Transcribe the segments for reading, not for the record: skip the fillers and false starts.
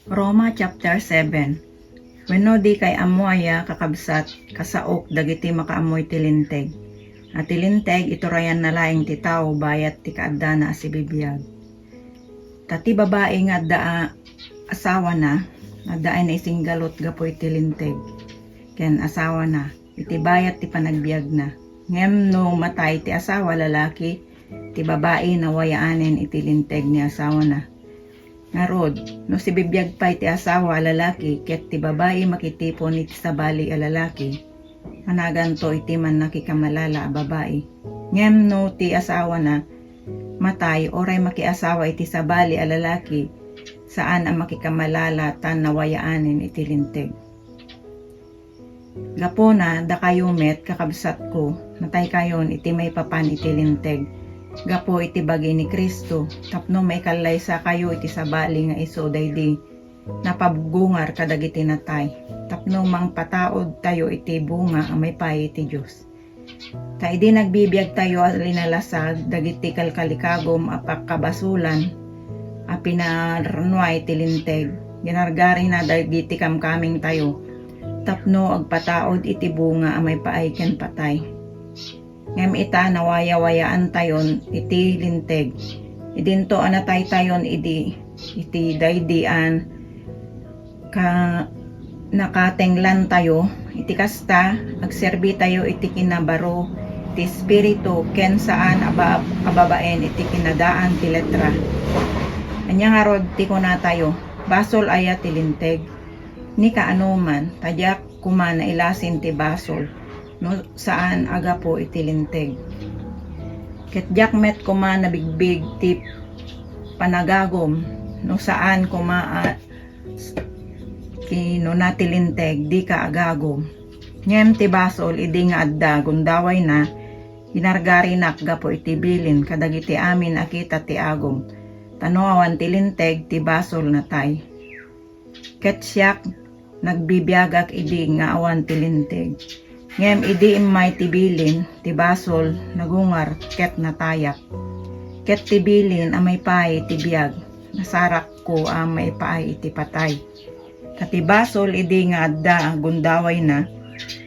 Roma chapter 7. Wenno di kay amuaya kakabsat kasaok dagiti makaamoy tilinteg. At tilinteg iturayan na laing ti tao bayat ti kaadda na si bibiyag. Tati babae nga daa asawa na daan na isinggalot gapoy tilinteg. Ken asawa na iti bayat ti panagbiag na. Ngem no matay ti asawa lalaki ti babae na wayaanen iti linteg ni asawa na. Ngarod, no si bibiyag pa'y ti asawa lalaki, ket ti babae makitipon iti sabali a lalaki, managan to iti man nakikamalala a babae. Ngem no ti asawa na, matay, oray makiasawa iti sabali a lalaki, saan ang makikamalala tan nawayaanin iti linteg. Gapona, da kayo met, kakabsat ko, matay kayon iti may papan iti linteg. Gapo iti bagi ni Kristo, tapno may kalaysa kayo iti sabali nga iso daydi napabugungar kadagiti natay. Tapno mang pataod tayo iti bunga ang may pay iti Diyos. Ta idi nagbibiyag tayo linalasag dagiti kalkalikagom apakabasulan a pinarnuay iti linteg. Ginargari na dagiti kamkaming tayo. Tapno agpataod iti bunga ang may paay ken patay. Ngem ita nawaya-wayaan tayon iti linteg. Idinto anatay tayon iti daydian ka nakatenglan tayo iti kasta agserbi tayo iti kinabaro ti espiritu ken saan ababaen iti kinadaan ti letra. Anya nga rod ti kuna tayo basol aya ti linteg ni kaanuman tadyak kuman na ilasin ti basol no saan aga po iti linteg. Ket jakmet kuma nabigbig ti panagagom no saan kuma kino na ti linteg di ka agagom. Ngem ti basol idi nga adda gundaway na hinargari nak gapo iti bilin kadagiti amin akita ti agom. Tanawan ti linteg ti basol natay. Ket siyak nagbibiyagak idi nga awan ti linteg. Ngem idi imay tibilin, ti basol, nagungar, ket natayak. Ket tibilin amay pay tibiyag, nasarak ko amay pay iti patay. Kati basol idi nga adda gundaway na,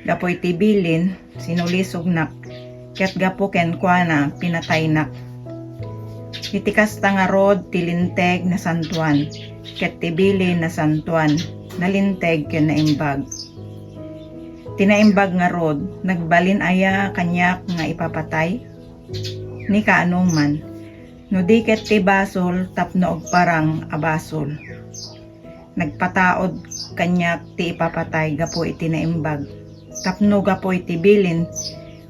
gapoy tibilin, sinulisog nak, ket gapo ken kuana pinatay nak. Iti kasta nga rod tilinteg na santuan, ket tibilin na santuan, nalinteg ken naimbag. Tinaimbag nga rod, nagbalin aya kanyak nga ipapatay, ni kaanuman, no diket ti basol tapno og parang abasol. Nagpataod kanyak ti ipapatay gapo iti naimbag, tapno gapo iti bilin,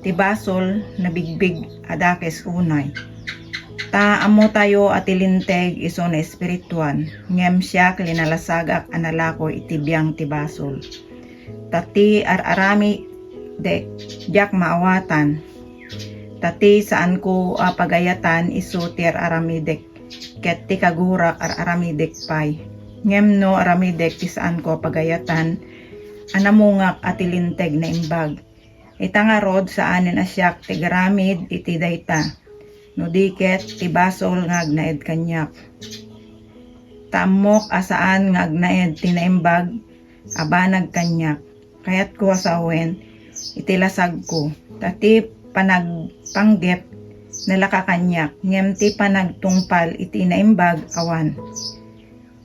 ti basol nabigbig adakes unay. Ta amo tayo at ilinteg iso na espirituan, ngem siya linalasagak analako iti biyang ti basol. Tati arami dek jak maawatan. Tati saan ko pagayatan iso ti aramidek. Ket ti kagurak aramidek pay. Ngem no aramidek ti saan ko pagayatan. Anamungak at ilinteg na imbag. Ita nga rod saanin asyak ti garamid iti dayta. No diket ti basol nga agnaed kanyak. Tamok asaan nga agnaed ti naimbag abanag kanyak. Kayat ko asawen, itilasag ko. Tati panagpanggep nalakakanyak, ngem ti panagtungpal iti naimbag awan.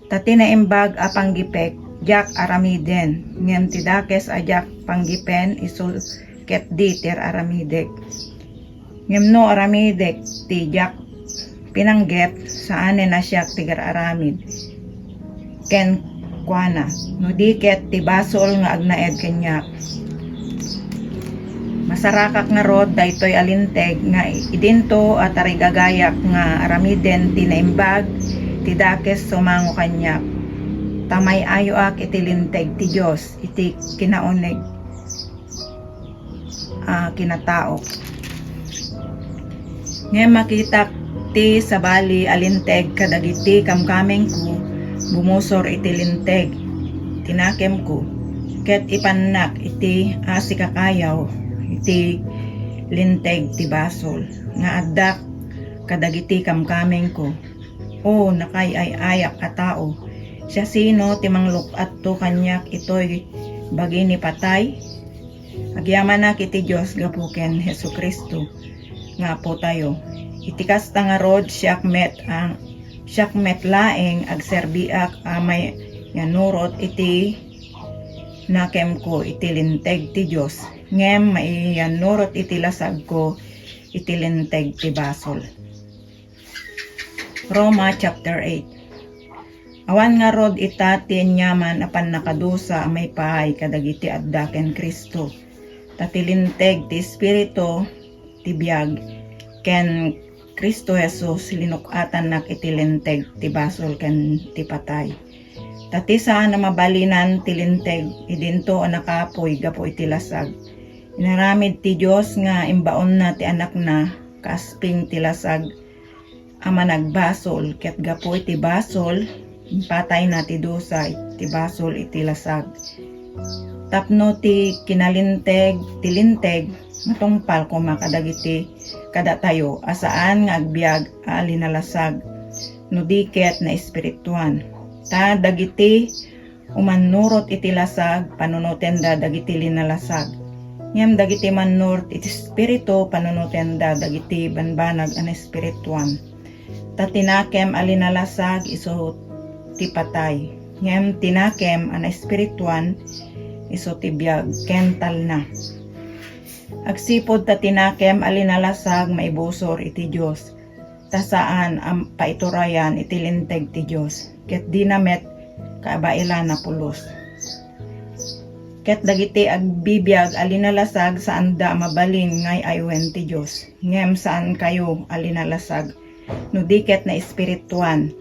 Tati naimbag apanggipek, jak aramiden, ngem ti dakes ajak panggipen isul ket di ter aramidek. Ngem no aramidek ti jak pinanggep saanen na siyak tigar aramid. Ken kuana, no diket ti basol nga agnaed kanya. Masarakak nga rod daytoy alinteg nga idinto at arigagayak nga aramiden ti naimbag ti dakes sumango kanya. Tamay ayo ak iti linteg ti Dios iti kinauneg kinataok. Ngem makita ti sabali alinteg kadagiti kamkameng ko bumusor iti linteg, tinakem ko, ket ipanak iti asikakayaw, iti linteg ti basol, nga addak kadagiti kamkameng ko, o nakay ay ayak a tao, Siya sino timangluk at to kanyak ito'y bagi ni patay. Agyaman na kiti Diyos gapuken Hesu Kristo nga po tayo. Itikas ta nga rod siyak met laeng agserbiak amay yanurot iti nakem ko iti linteg ti Diyos. Ngem maiyanurot iti lasag ko iti linteg ti basol. Roma chapter 8. Awan nga rod ita ti nyaman apan nakadusa may pahay kadagiti adda ken Kristo. Tatilinteg ti Espiritu ti biag ken Kristo Jesus linukatan nak iti linteg ti basol ken ti patay. Tati saan na mabalinan ti linteg idinto nakapoy gapo iti lasag. Inaramid ti Dios nga imbaon na ti anak na kasping ti lasag ama nagbasol ket gapo iti basol patay na ti dusa iti basol iti lasag. Tapno ti kinalinteg ti linteg matungpal ko makadagiti kada tayo asaan nga agbiag alinalasag no diket na espirituan. Ta dagiti umanurot iti lasag panunotenda dagiti linalasag. Ngem dagiti manurot iti espiritu panunotenda dagiti banbanag an espirituan. Ta tinakem alinalasag iso ti patay. Ngem tinakem an espirituan iso ti biag kental na. Agsipod ta tinakem alinalasag maibusor iti Dios. Ta saan ang paiturayan iti linteg ti Dios. Ket di namet kaabailan na pulos. Ket dagiti agbibiag alinalasag saan da mabalin ngay aywen ti Dios. Ngem saan kayo alinalasag no diket na espirituan.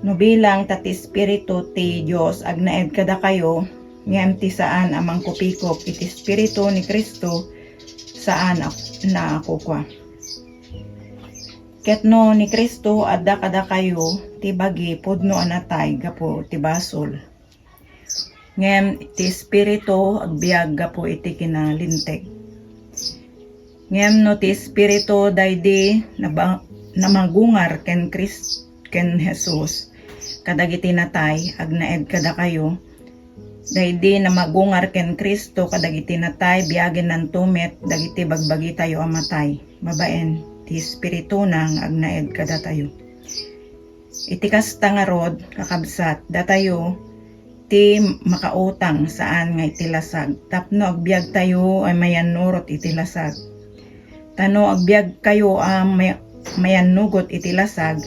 No bilang tati espiritu ti Dios agnaed kada kayo ngem ti saan amang kupikop iti espiritu ni Kristo saan na ako kwa. Ket no ni Kristo adda kada kayo ti bagi pudno anatay gapo ti basol. Ngem ti espiritu agbiag gapo iti kinalinteg. Ngem no ti espiritu daydi namagungar ken Jesus kadagiti natay agnaed kada kayo daydi namagungar ken Kristo kadagiti natay biagen nan tumet dagiti bagbagi tayo amatay babaen ti espiritu nang agnaed kada tayo. Iti kasta nga rod kakabsat datayo ti makautang saan nga iti lasag tapno agbiag tayo ay mayanurot iti lasag. Tano agbiag kayo mayanugot iti lasag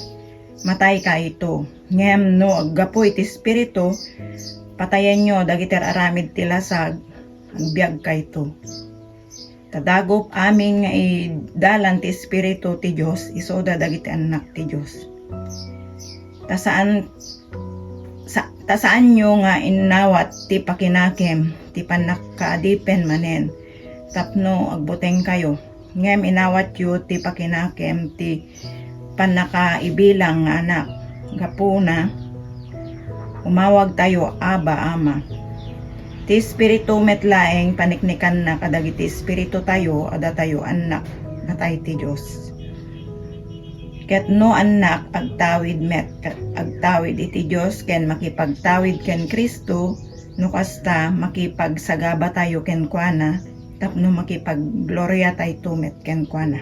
matay ka ito. Ngem no aggapo iti espiritu patayen nyo dagiti aramid ti lasag agbiag ka ito. Tadagop aming nga dalan ti espiritu ti Dios isoda dagiti anak ti Dios. Tasaan nyo nga inawat ti pakinakem ti panakaadipen manen tapno agbuteng kayo. Ngem inawat yu ti pakinakem ti panakaibilang nga anak gapuna umawag tayo aba ama. Ti espiritu metlaeng paniknikan na kadagiti espiritu tayo ada tayo anak natay ti Dios. Ket no anak agtawid iti Dios ken makipagtawid ken Kristo no kasta makipagsagaba tayo ken kuana tapno makipagglorya tayo tumet ken kuana.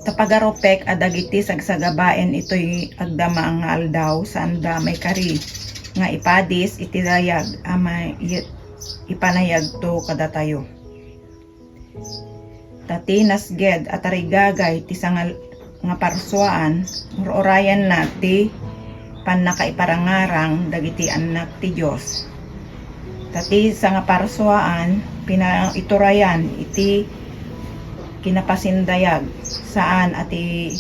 Tapagaropek adagiti sagsagabaen ito'y agdama ang aldaw saan da may kari nga ipadis iti dayag ama ipanayag to kada tayo. Tati nasged at arigagay ti sangal nga parsuaan orayan na ti panakaiparangarang dagiti anak ti Dios. Tati sa nga parsuaan pinaiturayan iti kinapasindayag saan ati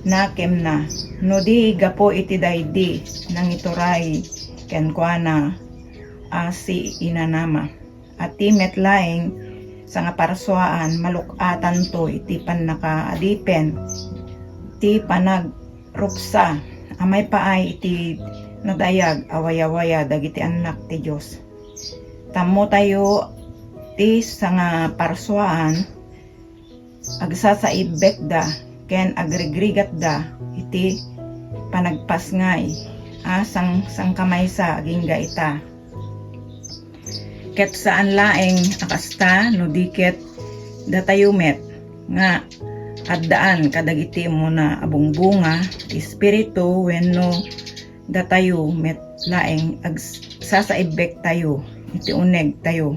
nakem na no di gapo iti daydi nang ituray ken kuana si inanama at ti metlaeng sa nga parsuaan malukatan to iti panakaadipen ti panagrupsa amay paay iti nadayag awaya-waya dagiti anak ti Dios. Tamo tayo ti sa nga parsuaan agsasaibek da ken agrigrigat da iti panagpas ngay sang kamay sa agingga ita. Ket saan laeng akasta no diket datayo met nga addaan kadagiti mo na abong bunga ti espiritu wenno datayo met laeng sasaibek tayo iti uneg tayo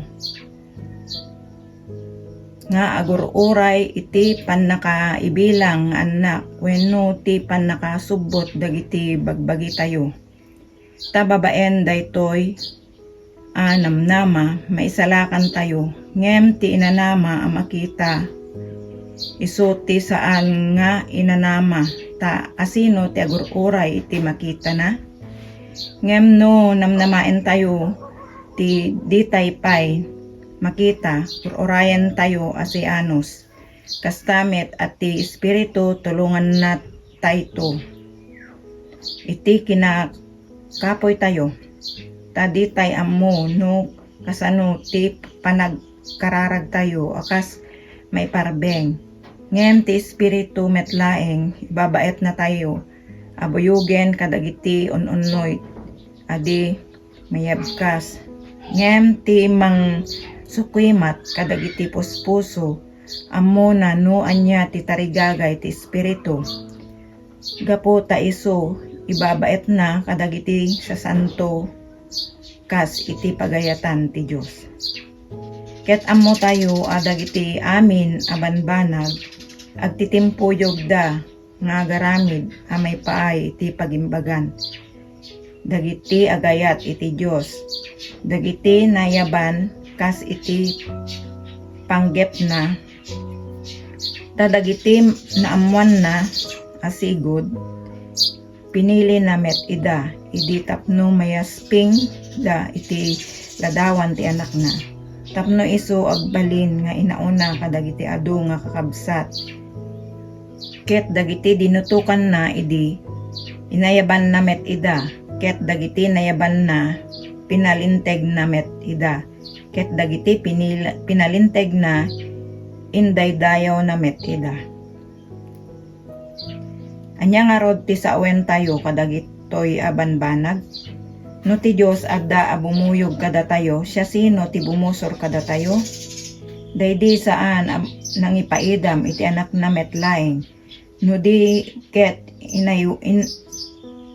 nga agururay iti pannakaibilang anak wenno ti pannakasubbot dagiti bagbagi tayo. Ta babaen daytoy namnama maisalakan tayo ngem ti inanama amakita iso ti saan nga inanama ta asino ti agururay iti makita na ngem no namnamaen tayo ti ditay pay makita, urayan tayo asianos. Kastamet at ti espiritu tulungan na tayo. Iti kinakapoy tayo. Tadi tay ammo no kasano ti panagkararag tayo akas may parbeng. Ngem ti espiritu metlaeng ibabaet na tayo. Abuyugen kadagiti ununnoy. Adi mayabkas. Ngem ti mang sukwimat kadagiti puspuso ammo na no anya ti tarigagay ti espiritu gapo ta iso ibabaet na kadagiti sa santo kas iti pagayatan ti Dios ket ammo tayo adagiti amin abanbanag agtitimpuyog da nga garamid amay paay iti pagimbagan dagiti agayat iti Dios dagiti nayaban kas iti panggep na tadagiti naamuan na asigod pinili na met ida idi tapno mayasping da iti ladawan ti anak na tapno iso agbalin nga inauna kadagiti adu nga kakabsat ket dagiti dinutukan na idi inayaban na met ida ket dagiti nayaban na pinalinteg na met ida ket dagiti pinalinteg na indaydayaw na met ida. Anya nga rod ti sawen tayo kadagitoy abanbanag. No ti Dios adda abumuyog kada tayo, siya sino ti bumusor kada tayo? Daydi saan nang ipaidam iti anak na metlaeng. No di ket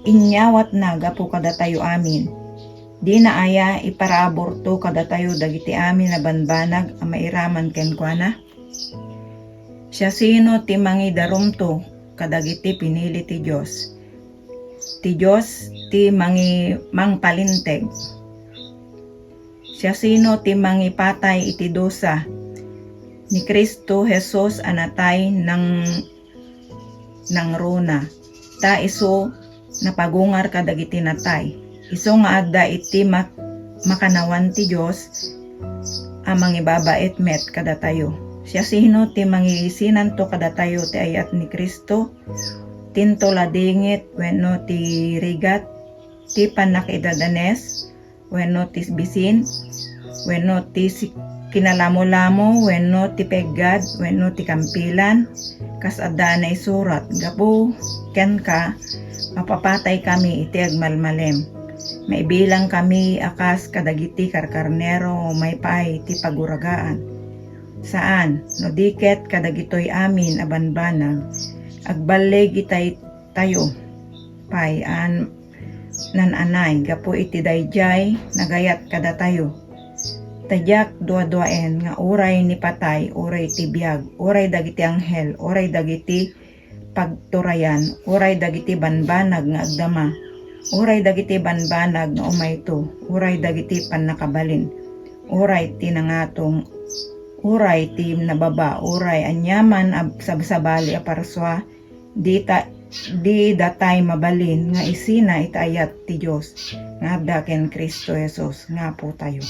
inyawat na gapo kada tayo amin. Di na aya iparaborto kada tayo dagiti amin na banbanag ang mairaman ken kuana. Siya sino ti mangidarumto kadagiti pinili ti Dios. Ti Dios ti mangpalinteg. Siya sino ti mangipatay iti dosa. Ni Kristo Jesus anatay ng runa. Ta iso napagungar kadagiti natay. Iso nga adda iti makanawan ti Dios amang ibabait met kada tayo. Siya sino ti mangisinan to kada tayo ti ayat ni Kristo tinto ladingit wenno ti rigat ti panakidadanes wenno ti bisin wenno ti kinalamo-lamo wenno ti peggad wenno ti kampilan kas adda na isurat gapo ken ka mapapatay kami iti agmalmalem. Maibilang kami akas kadagiti karkarnero may pay ti paguragaan. Saan? No diket kadagitoy amin abanbanag. Agbaleg itay tayo. Pay nananay gapo iti dayjay nagayat kada tayo. Tadyak dua-duaen nga uray ni patay, uray ti biyag, uray dagiti anghel, uray dagiti pagturayan, uray dagiti banbanag nga agdama. Uray dagiti banbanag nga umayto, uray dagiti pannakabalin, uray ti nangatong, uray ti nababa, uray anyaman sabsabali aparswa, di datay mabalin nga isina itayat ti Dios nga daken Kristo Jesus nga po tayo.